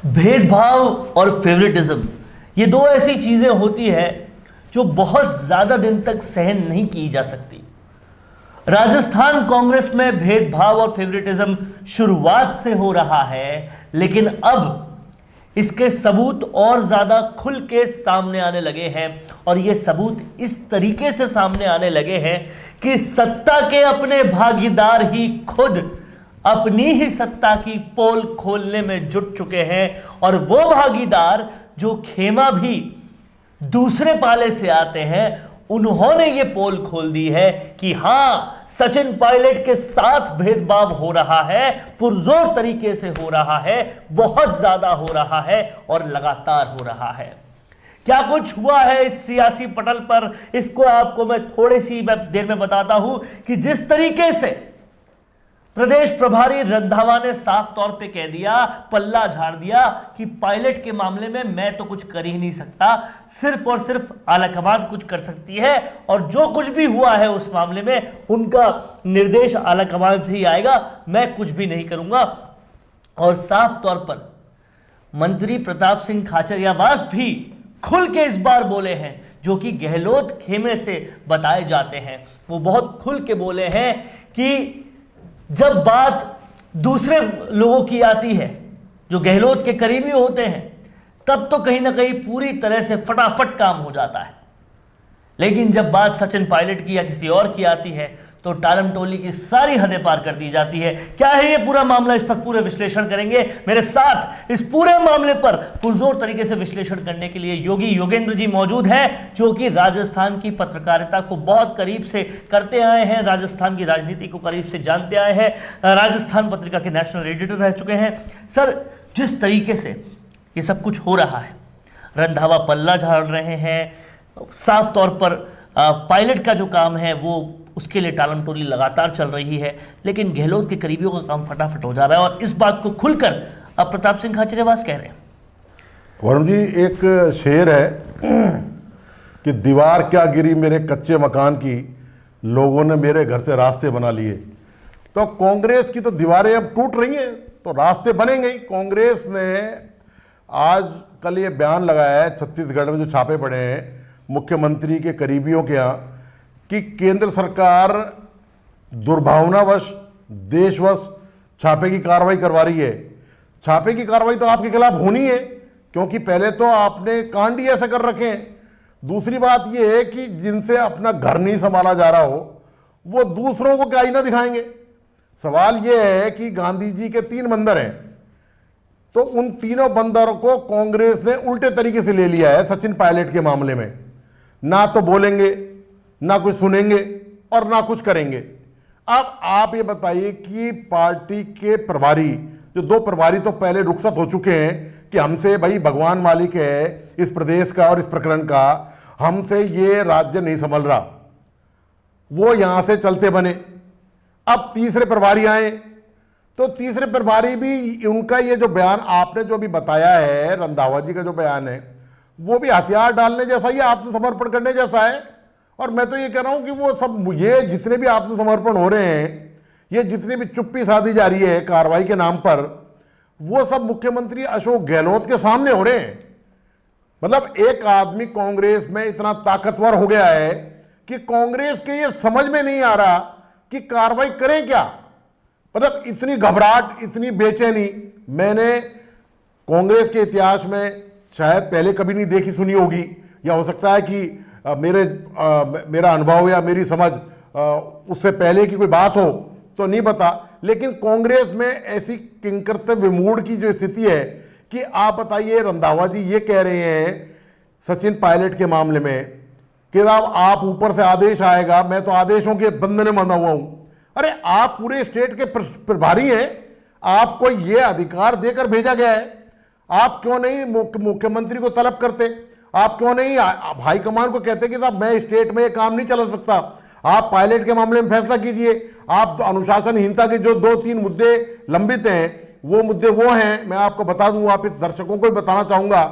भेदभाव और फेवरेटिज्म ये दो ऐसी चीजें होती है जो बहुत ज्यादा दिन तक सहन नहीं की जा सकती। राजस्थान कांग्रेस में भेदभाव और फेवरेटिज्म शुरुआत से हो रहा है, लेकिन अब इसके सबूत और ज्यादा खुल के सामने आने लगे हैं और ये सबूत इस तरीके से सामने आने लगे हैं कि सत्ता के अपने भागीदार ही खुद अपनी ही सत्ता की पोल खोलने में जुट चुके हैं। और वो भागीदार जो खेमा भी दूसरे पाले से आते हैं, उन्होंने ये पोल खोल दी है कि हां, सचिन पायलट के साथ भेदभाव हो रहा है, पुरजोर तरीके से हो रहा है, बहुत ज्यादा हो रहा है और लगातार हो रहा है। क्या कुछ हुआ है इस सियासी पटल पर, इसको आपको मैं थोड़ी सी देर में बताता हूं कि जिस तरीके से प्रदेश प्रभारी रंधावा ने साफ तौर पे कह दिया, पल्ला झाड़ दिया कि पायलट के मामले में मैं तो कुछ कर ही नहीं सकता, सिर्फ और सिर्फ आलाकमान कुछ कर सकती है और जो कुछ भी हुआ है उस मामले में उनका निर्देश आलाकमान से ही आएगा, मैं कुछ भी नहीं करूंगा। और साफ तौर पर मंत्री प्रताप सिंह खाचरियावास भी खुल के इस बार बोले हैं, जो कि गहलोत खेमे से बताए जाते हैं। वो बहुत खुल के बोले हैं कि जब बात दूसरे लोगों की आती है जो गहलोत के करीबी होते हैं, तब तो कहीं ना कहीं पूरी तरह से फटाफट काम हो जाता है, लेकिन जब बात सचिन पायलट की या किसी और की आती है तो टालम टोली की सारी हदें पार कर दी जाती है। क्या है ये पूरा मामला, इस पर पूरे विश्लेषण करेंगे। मेरे साथ इस पूरे मामले पर पुरजोर तरीके से विश्लेषण करने के लिए योगी योगेंद्र जी मौजूद हैं, जो कि राजस्थान की पत्रकारिता को बहुत करीब से करते आए हैं, राजस्थान की राजनीति को करीब से जानते आए हैं, राजस्थान पत्रिका के नेशनल एडिटर रह चुके हैं। सर, जिस तरीके से ये सब कुछ हो रहा है, रंधावा पल्ला झाड़ रहे हैं, साफ तौर पर पायलट का जो काम है वो उसके लिए टालम टोली लगातार चल रही है, लेकिन गहलोत के करीबियों का काम फटाफट हो जा रहा है और इस बात को खुलकर अब प्रताप सिंह खाचरियावास कह रहे हैं। वरुण जी, एक शेर है कि दीवार क्या गिरी मेरे कच्चे मकान की, लोगों ने मेरे घर से रास्ते बना लिए। तो कांग्रेस की तो दीवारें अब टूट रही हैं, तो रास्ते बनेंगे ही। कांग्रेस ने आज कल ये बयान लगाया है, छत्तीसगढ़ में जो छापे पड़े हैं मुख्यमंत्री के करीबियों के यहाँ, कि केंद्र सरकार दुर्भावनावश, देशवश छापे की कार्रवाई करवा रही है। छापे की कार्रवाई तो आपके खिलाफ होनी है, क्योंकि पहले तो आपने कांड ही ऐसे कर रखे हैं। दूसरी बात यह है कि जिनसे अपना घर नहीं संभाला जा रहा हो वो दूसरों को क्या आईना दिखाएंगे। सवाल यह है कि गांधी जी के 3 बंदर हैं, तो उन तीनों बंदरों को कांग्रेस ने उल्टे तरीके से ले लिया है सचिन पायलट के मामले में। ना तो बोलेंगे, ना कुछ सुनेंगे और ना कुछ करेंगे। अब आप ये बताइए कि पार्टी के प्रभारी, जो 2 प्रभारी तो पहले रुखसत हो चुके हैं कि हमसे भाई भगवान मालिक है इस प्रदेश का और इस प्रकरण का, हमसे ये राज्य नहीं संभल रहा, वो यहां से चलते बने। अब तीसरे प्रभारी आए, तो तीसरे प्रभारी भी, उनका ये जो बयान आपने जो भी बताया है, रंधावा जी का जो बयान है, वो भी हथियार डालने जैसा ही, आत्मसमर्पण करने जैसा है। और मैं तो ये कह रहा हूं कि वो सब, ये जितने भी आत्मसमर्पण हो रहे हैं, ये जितनी भी चुप्पी साधी जा रही है कार्रवाई के नाम पर, वो सब मुख्यमंत्री अशोक गहलोत के सामने हो रहे हैं। मतलब एक आदमी कांग्रेस में इतना ताकतवर हो गया है कि कांग्रेस के ये समझ में नहीं आ रहा कि कार्रवाई करें क्या। मतलब इतनी घबराहट, इतनी बेचैनी मैंने कांग्रेस के इतिहास में शायद पहले कभी नहीं देखी सुनी होगी, या हो सकता है कि मेरा अनुभव या मेरी समझ उससे पहले की कोई बात हो तो नहीं पता। लेकिन कांग्रेस में ऐसी किंकरतव्य मूड की जो स्थिति है कि आप बताइए, रंधावा जी ये कह रहे हैं सचिन पायलट के मामले में कि साहब आप ऊपर से आदेश आएगा, मैं तो आदेशों के बंधन में बंधा हुआ हूं। अरे आप पूरे स्टेट के प्रभारी हैं, आपको ये अधिकार देकर भेजा गया है, आप क्यों नहीं मुख्यमंत्री को तलब करते? आप क्यों नहीं हाईकमान को कहते कि साहब मैं स्टेट में ये काम नहीं चला सकता, आप पायलट के मामले में फैसला कीजिए। आप अनुशासनहीनता के जो 2-3 मुद्दे लंबित हैं, वो मुद्दे वो हैं, मैं आपको बता दूं, आप इस दर्शकों को भी बताना चाहूंगा।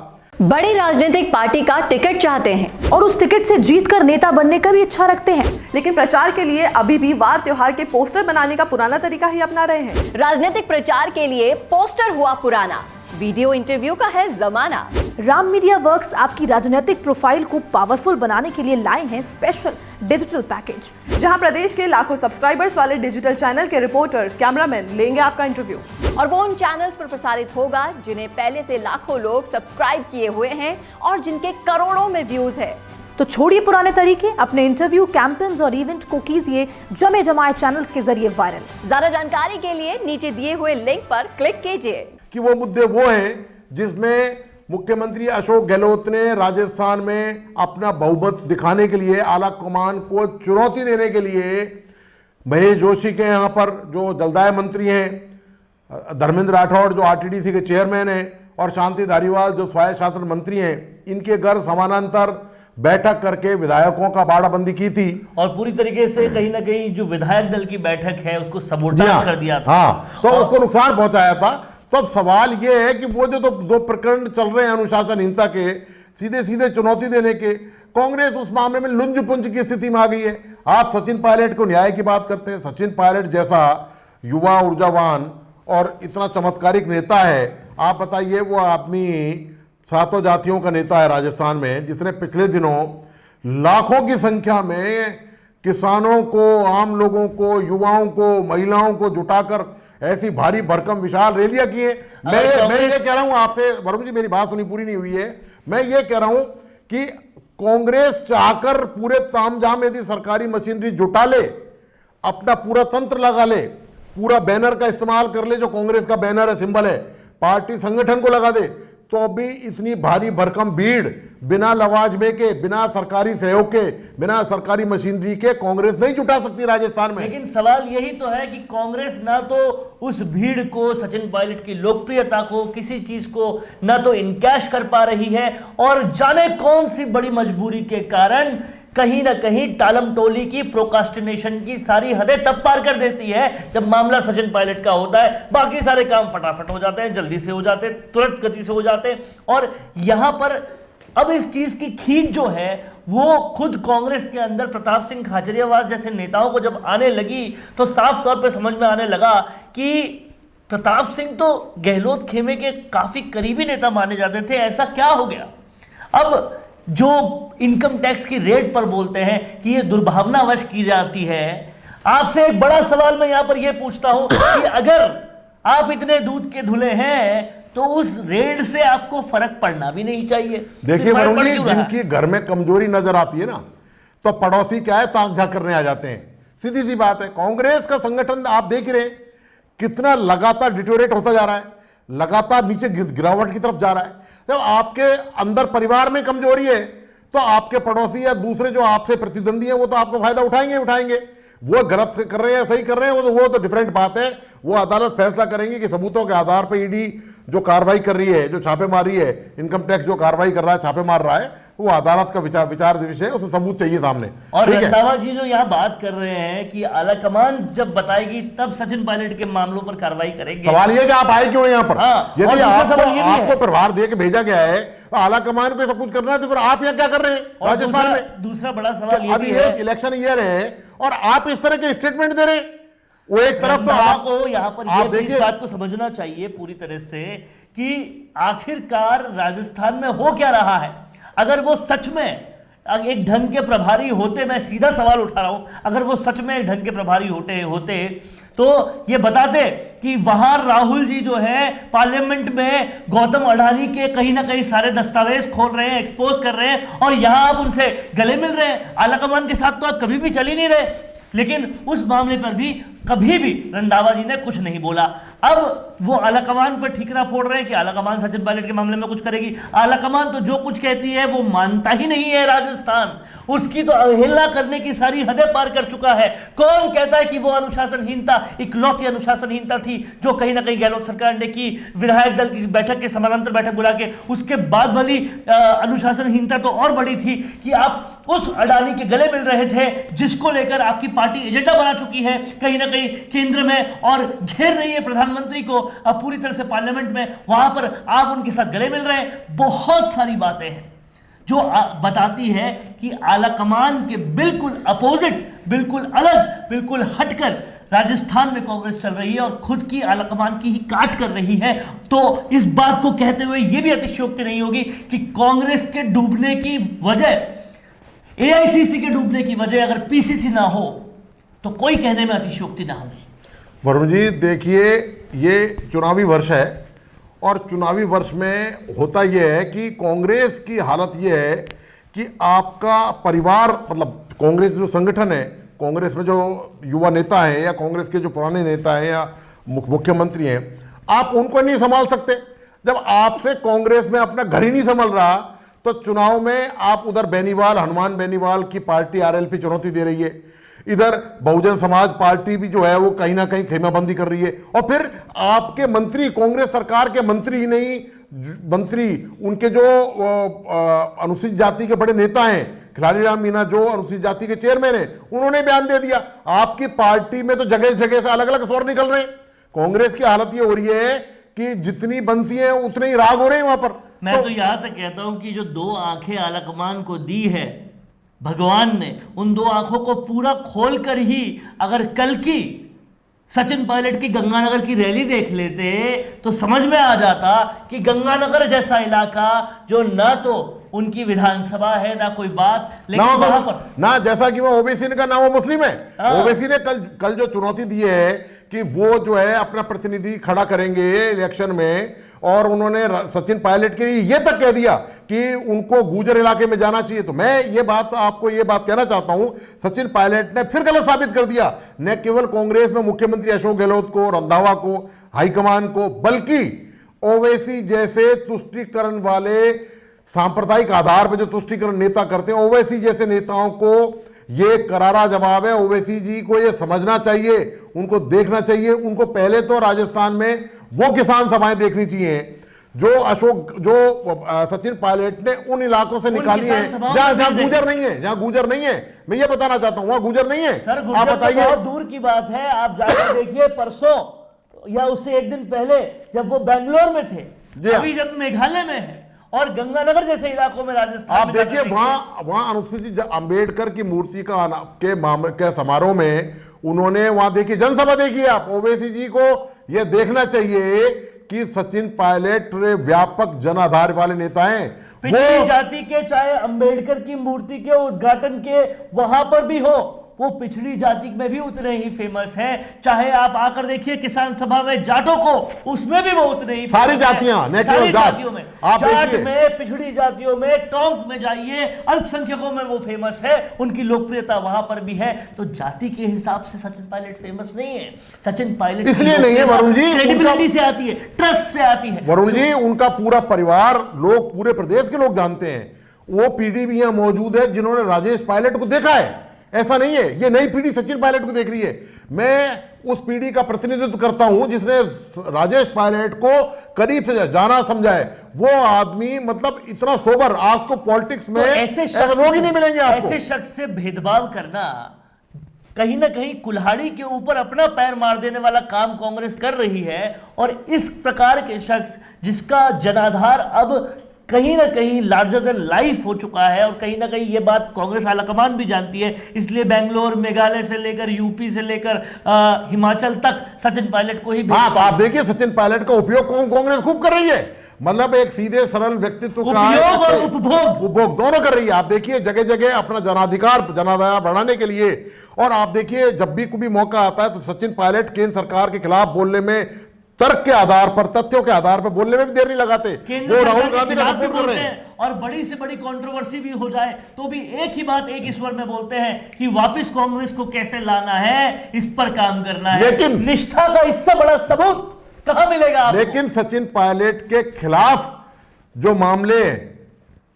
बड़ी राजनीतिक पार्टी का टिकट चाहते हैं और उस टिकट से जीतकर नेता बनने का भी इच्छा रखते हैं, लेकिन प्रचार के लिए अभी भी वार त्योहार के पोस्टर बनाने का पुराना तरीका ही अपना रहे हैं। राजनीतिक प्रचार के लिए पोस्टर हुआ पुराना, वीडियो इंटरव्यू का है जमाना। राम मीडिया वर्क्स आपकी राजनीतिक प्रोफाइल को पावरफुल बनाने के लिए लाए हैं स्पेशल डिजिटल पैकेज, जहां प्रदेश के लाखों सब्सक्राइबर्स वाले डिजिटल चैनल के रिपोर्टर, कैमरामैन लेंगे आपका इंटरव्यू। और वो उन चैनल्स पर प्रसारित होगा जिन्हें पहले से लाखों लोग सब्सक्राइब किए हुए हैं और जिनके करोड़ों में व्यूज है। तो छोड़िए पुराने तरीके, अपने इंटरव्यू, कैंपेन्स और इवेंट को कीजिए जमे जमाए चैनल्स के जरिए वायरल। ज्यादा जानकारी के लिए नीचे दिए हुए लिंक पर क्लिक कीजिए। कि वो मुद्दे वो हैं जिसमें मुख्यमंत्री अशोक गहलोत ने राजस्थान में अपना बहुमत दिखाने के लिए, आला कमान को चुनौती देने के लिए महेश जोशी के यहाँ पर जो जलदाय मंत्री हैं, धर्मेंद्र राठौड़ जो आरटीडीसी के चेयरमैन हैं और शांति धारीवाल जो स्वायत्त शासन मंत्री हैं, इनके घर समानांतर बैठक करके विधायकों का बाड़ाबंदी की थी और पूरी तरीके से कहीं ना कहीं जो विधायक दल की बैठक है उसको सबोटाज कर दिया था। हाँ, तो उसको नुकसान पहुंचाया था। तब सवाल ये है कि वो जो दो प्रकरण चल रहे हैं अनुशासनहीनता के, सीधे सीधे चुनौती देने के, कांग्रेस उस मामले में लुंज पुंज की स्थिति में आ गई है। आप सचिन पायलट को न्याय की बात करते हैं। सचिन पायलट जैसा युवा, ऊर्जावान और इतना चमत्कारिक नेता है, आप बताइए, वो आदमी सातों जातियों का नेता है राजस्थान में, जिसने पिछले दिनों लाखों की संख्या में किसानों को, आम लोगों को, युवाओं को, महिलाओं को जुटाकर ऐसी भारी भरकम विशाल रैलियां की है। मैं ये कह रहा हूं आपसे, वरुण जी मेरी बात सुनी, पूरी नहीं हुई है। मैं ये कह रहा हूं कि कांग्रेस चाहकर पूरे तामझाम यदि सरकारी मशीनरी जुटा ले, अपना पूरा तंत्र लगा ले, पूरा बैनर का इस्तेमाल कर ले, जो कांग्रेस का बैनर है, सिंबल है, पार्टी संगठन को लगा दे, तो भी इतनी भारी भरकम भीड़ बिना लवाजमे के, बिना सरकारी सहयोग के, बिना सरकारी मशीनरी के कांग्रेस नहीं जुटा सकती राजस्थान में। लेकिन सवाल यही तो है कि कांग्रेस ना तो उस भीड़ को, सचिन पायलट की लोकप्रियता को, किसी चीज को ना तो इनकैश कर पा रही है, और जाने कौन सी बड़ी मजबूरी के कारण कहीं ना कहीं टालम टोली की, प्रोकास्टिनेशन की सारी हदें तब पार कर देती है जब मामला सचिन पायलट का होता है। बाकी सारे काम फटाफट हो जाते हैं, जल्दी से हो जाते हैं, तुरंत गति से हो जाते हैं। और यहां पर अब इस चीज की खींच जो है वो खुद कांग्रेस के अंदर प्रताप सिंह खाचरियावास जैसे नेताओं को जब आने लगी तो साफ तौर पे समझ में आने लगा कि प्रताप सिंह तो गहलोत खेमे के काफी करीबी नेता माने जाते थे, ऐसा क्या हो गया। अब जो इनकम टैक्स की रेट पर बोलते हैं कि ये दुर्भावनावश की जाती है, आपसे एक बड़ा सवाल मैं यहां पर यह पूछता हूं कि अगर आप इतने दूध के धुले हैं तो उस रेट से आपको फर्क पड़ना भी नहीं चाहिए। देखिए वरुण जी, जिनकी घर में कमजोरी नजर आती है ना, तो पड़ोसी क्या है, ताक झांक करने आ जाते हैं। सीधी सी बात है। कांग्रेस का संगठन आप देख रहे हैं कितना लगातार डिटोरेट होता जा रहा है, लगातार नीचे गिरावट की तरफ जा रहा है। जब तो आपके अंदर परिवार में कमजोरी है तो आपके पड़ोसी या दूसरे जो आपसे प्रतिद्वंदी है वो तो आपको फायदा उठाएंगे। वो गलत कर रहे हैं, सही कर रहे हैं, वो तो डिफरेंट बात है। वो अदालत फैसला करेंगे कि सबूतों के आधार पर ईडी जो कार्रवाई कर रही है, जो छापे मार रही है, इनकम टैक्स जो कार्रवाई कर रहा है, छापे मार रहा है, वो अदालत का विचार विषय है, उसमें सबूत चाहिए सामने। और रंधावा जी जो यहाँ बात कर रहे हैं कि आलाकमान जब बताएगी तब सचिन पायलट के मामलों पर कार्रवाई करेंगे। सवाल ये कि आप आए क्यों यहाँ पर? हाँ, यदि आपको प्रभार दे के भेजा गया है तो आलाकमान पे सब कुछ करना है, तो फिर आप यहाँ क्या कर रहे हैं राजस्थान में? दूसरा बड़ा सवाल ये अभी एक इलेक्शन ईयर है और आप इस तरह के स्टेटमेंट दे रहे हैं। वो एक तरफ तो आपको यहाँ पर इस बात को समझना चाहिए पूरी तरह से कि आखिरकार राजस्थान में हो क्या रहा है। अगर वो सच में एक ढंग के प्रभारी होते, मैं सीधा सवाल उठा रहा हूं, अगर वो सच में एक ढंग के प्रभारी होते तो ये बताते कि वहां राहुल जी जो है पार्लियामेंट में गौतम अडानी के कहीं ना कहीं सारे दस्तावेज खोल रहे हैं, एक्सपोज कर रहे हैं, और यहां आप उनसे गले मिल रहे हैं। आलाकमान के साथ तो आप कभी भी चल ही नहीं रहे, लेकिन उस मामले पर भी कभी भी रंधावा जी ने कुछ नहीं बोला। अब वो आलाकमान पर ठीकरा फोड़ रहे हैं कि आलाकमान सचिन पायलट के मामले में कुछ करेगी। आलाकमान तो जो कुछ कहती है वो मानता ही नहीं है राजस्थान, उसकी तो अवहेलना करने की सारी हदें पार कर चुका है। कौन कहता है कि वो अनुशासनहीनता इकलौती अनुशासनहीनता थी जो कहीं ना कहीं गहलोत सरकार ने की, विधायक दल की बैठक के समानांतर बैठक बुला के, उसके बाद वाली अनुशासनहीनता तो और बड़ी थी कि आप उस अडानी के गले मिल रहे थे जिसको लेकर आपकी पार्टी एजेंडा बना चुकी है कहीं ना कहीं केंद्र में, और घेर रही है प्रधानमंत्री को अब पूरी तरह से पार्लियामेंट में, वहां पर आप उनके साथ गले मिल रहे हैं। बहुत सारी बातें हैं जो बताती है कि आलाकमान के बिल्कुल अपोजिट, बिल्कुल अलग, बिल्कुल हटकर राजस्थान में कांग्रेस चल रही है और खुद की आलाकमान की ही काट कर रही है, तो इस बात को कहते हुए यह भी अतिशयोक्ति नहीं होगी कि कांग्रेस के डूबने की वजह, एआईसीसी के डूबने की वजह अगर पीसीसी ना हो तो कोई कहने में अतिशयोक्ति ना होगी। वरुण जी देखिए, ये चुनावी वर्ष है और चुनावी वर्ष में होता यह है कि कांग्रेस की हालत यह है कि आपका परिवार, मतलब कांग्रेस जो संगठन है, कांग्रेस में जो युवा नेता हैं या कांग्रेस के जो पुराने नेता हैं या मुख्यमंत्री हैं, आप उनको नहीं संभाल सकते। जब आपसे कांग्रेस में अपना घर ही नहीं संभल रहा तो चुनाव में आप उधर बेनीवाल, हनुमान बेनीवाल की पार्टी आरएलपी चुनौती दे रही है, इधर बहुजन समाज पार्टी भी जो है वो कहीं ना कहीं खेमाबंदी कर रही है, और फिर आपके मंत्री, कांग्रेस सरकार के मंत्री ही नहीं, मंत्री उनके जो अनुसूचित जाति के बड़े नेता हैं, खिलाड़ी राम मीणा जो अनुसूचित जाति के चेयरमैन हैं, उन्होंने बयान दे दिया। आपकी पार्टी में तो जगह जगह से अलग अलग स्वर निकल रहे हैं। कांग्रेस की हालत ये हो रही है कि जितनी बंसी है उतने ही राग हो रहे हैं वहां पर। मैं तो यहां तक कहता हूं कि जो 2 आंखें आलाकमान को दी है भगवान ने, उन 2 आंखों को पूरा खोल कर ही अगर कल की सचिन पायलट की गंगानगर की रैली देख लेते तो समझ में आ जाता कि गंगानगर जैसा इलाका जो ना तो उनकी विधानसभा है ना कोई बात, लेकिन वहां पर ना, जैसा कि वो ओबीसी का ना वो मुस्लिम है, ओबीसी ने कल जो चुनौती दी है कि वो जो है अपना प्रतिनिधि खड़ा करेंगे इलेक्शन में, और उन्होंने सचिन पायलट के लिए ये तक कह दिया कि उनको गुजर इलाके में जाना चाहिए। तो मैं ये बात आपको ये बात कहना चाहता हूं, सचिन पायलट ने फिर गलत साबित कर दिया, न केवल कांग्रेस में मुख्यमंत्री अशोक गहलोत को, रंधावा को, हाईकमान को, बल्कि ओवैसी जैसे तुष्टीकरण वाले सांप्रदायिक आधार पर जो तुष्टीकरण नेता करते हैं, ओवैसी जैसे नेताओं को ये करारा जवाब है। ओवैसी जी को ये समझना चाहिए, उनको देखना चाहिए। उनको पहले तो राजस्थान में वो किसान सभाएं देखनी चाहिए जो सचिन पायलट ने उन इलाकों से निकाली है जहां गुजर नहीं है, जहां गुजर नहीं है। मैं ये बताना चाहता हूं, वहां गुजर नहीं है। सर, आप बताइए, बहुत दूर की बात है। आप जाकर देखिए, परसों या उससे एक दिन पहले जब वो बेंगलोर में थे, अभी जब मेघालय में है और गंगानगर जैसे इलाकों में राजस्थान आप देखिए, वहां अनुसूचित अंबेडकर की मूर्ति के समारोह में उन्होंने वहां देखिए जनसभा देखी। आप ओवैसी जी को यह देखना चाहिए कि सचिन पायलट व्यापक जनाधार वाले नेता हैं। पिछड़ी जाति के, चाहे अंबेडकर की मूर्ति के उद्घाटन के वहां पर भी हो, वो पिछड़ी जाति में भी उतने ही फेमस है। चाहे आप आकर देखिए किसान सभा में जाटों को, उसमें भी वो उतने ही सारी जातियां, सारी जातियों में, जाट में, पिछड़ी जातियों में, टोंक में जाइए, अल्पसंख्यकों में वो फेमस है, उनकी लोकप्रियता वहां पर भी है। तो जाति के हिसाब से सचिन पायलट फेमस नहीं है। सचिन पायलट इसलिए नहीं है वरुण जी, क्रेडिबिलिटी से आती है, ट्रस्ट से आती है। वरुण जी, उनका पूरा परिवार, लोग, पूरे प्रदेश के लोग जानते हैं। वो पीढ़ी भी यहां मौजूद है जिन्होंने राजेश पायलट को देखा है। ऐसा नहीं है ये नई पीढ़ी सचिन पायलट को देख रही है। मैं उस पीढ़ी का प्रतिनिधित्व करता हूं जिसने राजेश पायलट को करीब से जाना समझा है। वो आदमी मतलब इतना सोबर, आज को पॉलिटिक्स में ऐसे लोग ही नहीं मिलेंगे आपको। ऐसे शख्स से भेदभाव करना कहीं ना कहीं कुल्हाड़ी के ऊपर अपना पैर मार देने वाला काम कांग्रेस कर रही है। और इस प्रकार के शख्स जिसका जनाधार अब कहीं ना कहीं लार्जर देन लाइफ हो चुका है, और कहीं ना कहीं ये बात कांग्रेस आलाकमान भी जानती है, इसलिए बेंगलोर, मेघालय से लेकर यूपी से लेकर हिमाचल तक सचिन पायलट को ही। हाँ, तो आप देखिए सचिन पायलट का उपयोग कांग्रेस खूब कर रही है। मतलब एक सीधे सरल व्यक्तित्व का उपयोग और उपभोग दोनों कर रही है। आप देखिए जगह जगह अपना जनाधार बढ़ाने के लिए। और आप देखिए जब भी कोई मौका आता है तो सचिन पायलट केंद्र सरकार के खिलाफ बोलने में, तर्क के आधार पर, तथ्यों के आधार पर बोलने में भी देर नहीं लगाते। वो राहुल गांधी का सपोर्ट कर रहे हैं। और बड़ी से बड़ी कंट्रोवर्सी भी हो जाए तो भी एक ही बात, एक ईश्वर में बोलते हैं कि वापस कांग्रेस को कैसे लाना है, इस पर काम करना है। लेकिन निष्ठा का इससे बड़ा सबूत कहां मिलेगा आपको? लेकिन सचिन पायलट के खिलाफ जो मामले,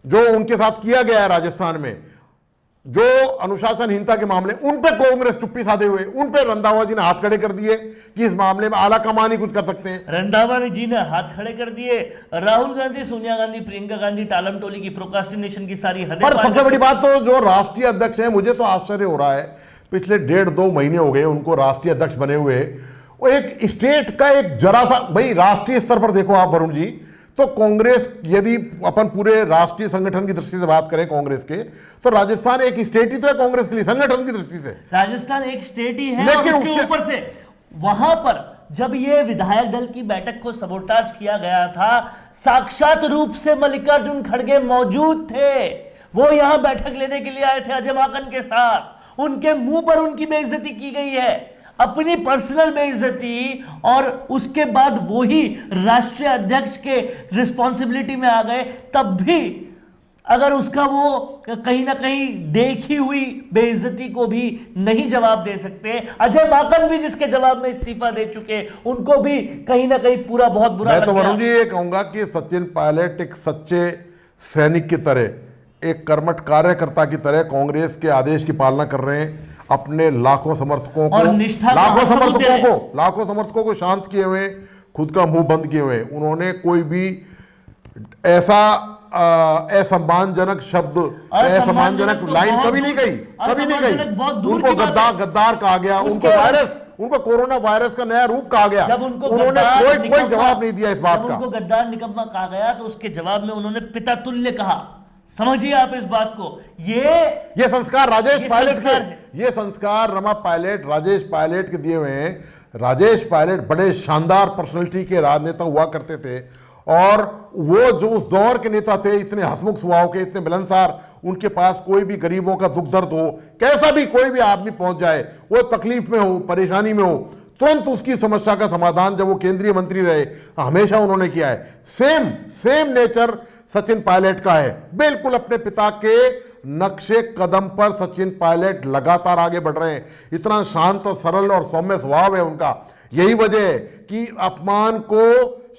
जो उनके साथ किया गया है राजस्थान में, जो अनुशासनहीनता के मामले, उन पे कांग्रेस चुप्पी साधे हुए, उन पे रंधावा जी ने हाथ खड़े कर दिए कि इस मामले में आलाकमान ही कुछ कर सकते हैं। रंधावा जी ने हाथ खड़े कर दिए। राहुल गांधी, सोनिया गांधी, प्रियंका गांधी टालम टोली की प्रोक्रास्टिनेशन की सारी हदें। पर सबसे बड़ी बात तो जो राष्ट्रीय अध्यक्ष है, मुझे तो आश्चर्य हो रहा है, पिछले 1.5-2 महीने हो गए उनको राष्ट्रीय अध्यक्ष बने हुए। वो एक स्टेट का एक जरा सा, भाई राष्ट्रीय स्तर पर देखो आप वरुण जी, तो कांग्रेस, यदि अपन पूरे राष्ट्रीय संगठन की दृष्टि से बात करें कांग्रेस के, तो राजस्थान एक स्टेट ही तो है कांग्रेस के लिए संगठन की दृष्टि से। राजस्थान एक स्टेट ही है, लेकिन और उसके ऊपर से वहां पर जब ये विधायक दल की बैठक को सबोटाज किया गया था, साक्षात रूप से मल्लिकार्जुन खड़गे मौजूद थे। वो यहां बैठक लेने के लिए आए थे अजय माकन के साथ। उनके मुंह पर उनकी बेइज्जती की गई है, अपनी पर्सनल बेइज्जती, और उसके बाद वो ही राष्ट्रीय अध्यक्ष के रिस्पॉन्सिबिलिटी में आ गए। तब भी अगर उसका वो कहीं ना कहीं देखी हुई बेइज्जती को भी नहीं जवाब दे सकते, अजय माकन भी जिसके जवाब में इस्तीफा दे चुके, उनको भी कहीं ना कहीं पूरा बहुत बुरा मैं तो लग गया। वरुण जी ये कहूंगा कि सचिन पायलट एक सच्चे सैनिक की तरह, एक कर्मठ कार्यकर्ता की तरह कांग्रेस के आदेश की पालना कर रहे हैं। अपने लाखों समर्थकों को, और निष्ठा का लाखों समर्थकों को शांत किए हुए, खुद का मुंह बंद किए हुए। उन्होंने कोई भी ऐसा असम्मानजनक शब्द, असम्मानजनक लाइन कभी नहीं कही, कभी नहीं कही। उनको गद्दार कहा गया, उनको कोरोना वायरस का नया रूप कहा गया। जब उनको उन्होंने कोई जवाब नहीं दिया इस बात का। उनको गद्दार निकम्मा कहा गया तो उसके जवाब में उन्होंने पिता तुल्य कहा। समझिए आप इस बात को। ये संस्कार राजेश पायलट के, ये संस्कार रमा पायलट, राजेश पायलट के दिए हुए हैं। राजेश पायलट बड़े शानदार पर्सनैलिटी के राजनेता हुआ करते थे, और वो जो उस दौर के नेता थे, इतने हंसमुख स्वभाव के, इतने मिलनसार, उनके पास कोई भी गरीबों का दुख दर्द हो, कैसा भी कोई भी आदमी पहुंच जाए, वो तकलीफ में हो, परेशानी में हो, तुरंत उसकी समस्या का समाधान, जब वो केंद्रीय मंत्री रहे, हमेशा उन्होंने किया है। सेम नेचर सचिन पायलट का है। बिल्कुल अपने पिता के नक्शे कदम पर सचिन पायलट लगातार आगे बढ़ रहे हैं। इतना शांत और सरल और सौम्य स्वभाव है उनका। यही वजह है कि अपमान को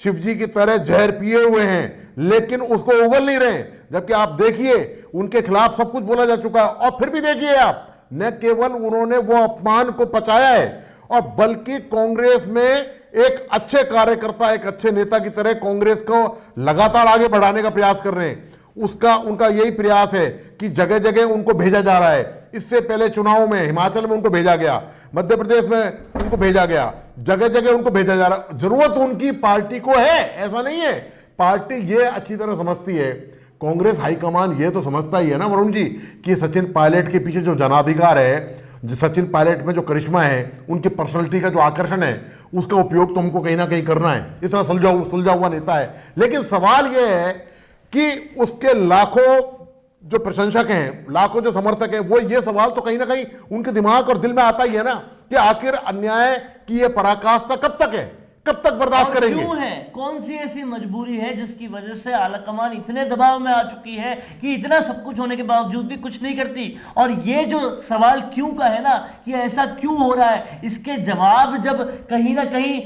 शिवजी की तरह जहर पिए हुए हैं, लेकिन उसको उगल नहीं रहे। जबकि आप देखिए उनके खिलाफ सब कुछ बोला जा चुका है, और फिर भी देखिए आप, न केवल उन्होंने वो अपमान को पचाया है, और बल्कि कांग्रेस में एक अच्छे कार्यकर्ता, एक अच्छे नेता की तरह कांग्रेस को लगातार आगे बढ़ाने का प्रयास कर रहे हैं। उनका यही प्रयास है कि जगह जगह उनको भेजा जा रहा है। इससे पहले चुनाव में हिमाचल में उनको भेजा गया, मध्य प्रदेश में उनको भेजा गया, जगह जगह उनको भेजा जा रहा। जरूरत उनकी पार्टी को है, ऐसा नहीं है। पार्टी ये अच्छी तरह समझती है, कांग्रेस हाईकमान ये तो समझता ही है ना वरुण जी, कि सचिन पायलट के पीछे जो जनाधिकार है, जो सचिन पायलट में जो करिश्मा है, उनकी पर्सनैलिटी का जो आकर्षण है, उसका उपयोग तो हमको कहीं ना कहीं करना है। इतना सुलझा हुआ नेता है। लेकिन सवाल यह है कि उसके लाखों जो प्रशंसक हैं, लाखों जो समर्थक हैं, वो ये सवाल तो कहीं ना कहीं उनके दिमाग और दिल में आता ही है ना, कि आखिर अन्याय की ये पराकाष्ठा कब तक है, कब तक बर्दाश्त करेंगे? क्यों है? कौन सी ऐसी मजबूरी है जिसकी वजह से आलाकमान इतने दबाव में आ चुकी है कि इतना सब कुछ होने के बावजूद भी कुछ नहीं करती? और ये जो सवाल क्यों का है ना, कि ऐसा क्यों हो रहा है, इसके जवाब जब कहीं ना कहीं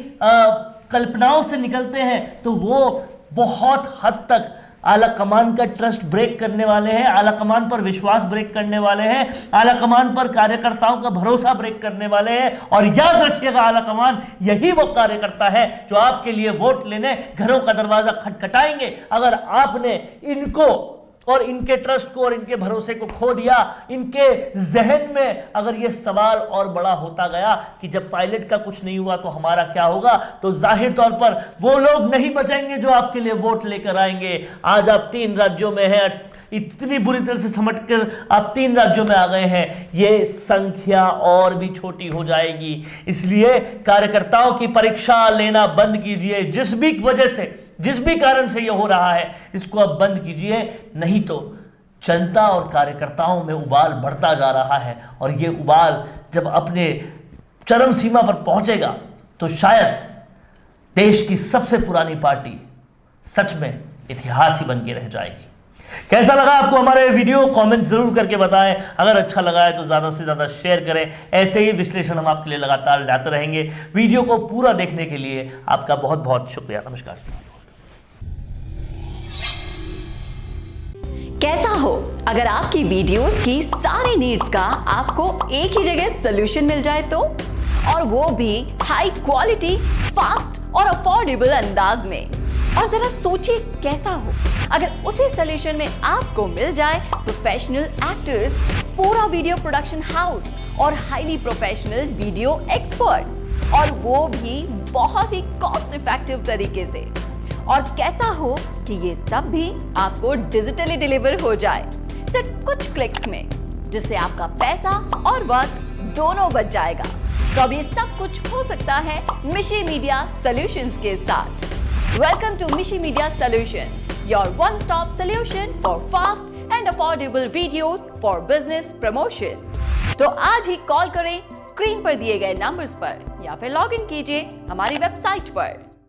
कल्पनाओं से निकलते हैं, तो वो बहुत हद तक आला कमान का ट्रस्ट ब्रेक करने वाले हैं, आला कमान पर विश्वास ब्रेक करने वाले हैं, आला कमान पर कार्यकर्ताओं का भरोसा ब्रेक करने वाले हैं। और याद रखिएगा, आला कमान यही वो कार्यकर्ता है जो आपके लिए वोट लेने घरों का दरवाजा खटखटाएंगे। अगर आपने इनको और इनके ट्रस्ट को और इनके भरोसे को खो दिया, इनके जहन में अगर ये सवाल और बड़ा होता गया कि जब पायलट का कुछ नहीं हुआ तो हमारा क्या होगा, तो जाहिर तौर पर वो लोग नहीं बचेंगे जो आपके लिए वोट लेकर आएंगे। आज आप 3 राज्यों में हैं, इतनी बुरी तरह से समट कर आप 3 राज्यों में आ गए हैं, ये संख्या और भी छोटी हो जाएगी। इसलिए कार्यकर्ताओं की परीक्षा लेना बंद कीजिए। जिस भी कारण से यह हो रहा है, इसको अब बंद कीजिए, नहीं तो जनता और कार्यकर्ताओं में उबाल बढ़ता जा रहा है। और यह उबाल जब अपने चरम सीमा पर पहुंचेगा तो शायद देश की सबसे पुरानी पार्टी सच में इतिहास ही बन के रह जाएगी। कैसा लगा आपको हमारे वीडियो? कमेंट जरूर करके बताएं। अगर अच्छा लगा है तो ज़्यादा से ज़्यादा शेयर करें। ऐसे ही विश्लेषण हम आपके लिए लगातार लाते रहेंगे। वीडियो को पूरा देखने के लिए आपका बहुत बहुत शुक्रिया। नमस्कार। कैसा हो अगर आपकी वीडियोस की सारी नीड्स का आपको एक ही जगह सॉल्यूशन मिल जाए तो, और वो भी हाई क्वालिटी, फास्ट और अफोर्डेबल अंदाज में। और जरा सोचिए कैसा हो अगर उसी सॉल्यूशन में आपको मिल जाए प्रोफेशनल एक्टर्स, पूरा वीडियो प्रोडक्शन हाउस और हाईली प्रोफेशनल वीडियो एक्सपर्ट्स, और वो भी बहुत ही कॉस्ट इफेक्टिव तरीके से। और कैसा हो कि ये सब भी आपको डिजिटली डिलीवर हो जाए सिर्फ कुछ क्लिक्स में, जिससे आपका पैसा और वक्त दोनों बच जाएगा। तो अब ये सब कुछ हो सकता है मिशी मीडिया सॉल्यूशंस के साथ। वेलकम टू मिशी media solutions, your one stop solution for fast and affordable videos for business promotion. तो आज ही कॉल करें स्क्रीन पर दिए गए नंबर्स पर या फिर लॉग इन कीजिए हमारी वेबसाइट पर।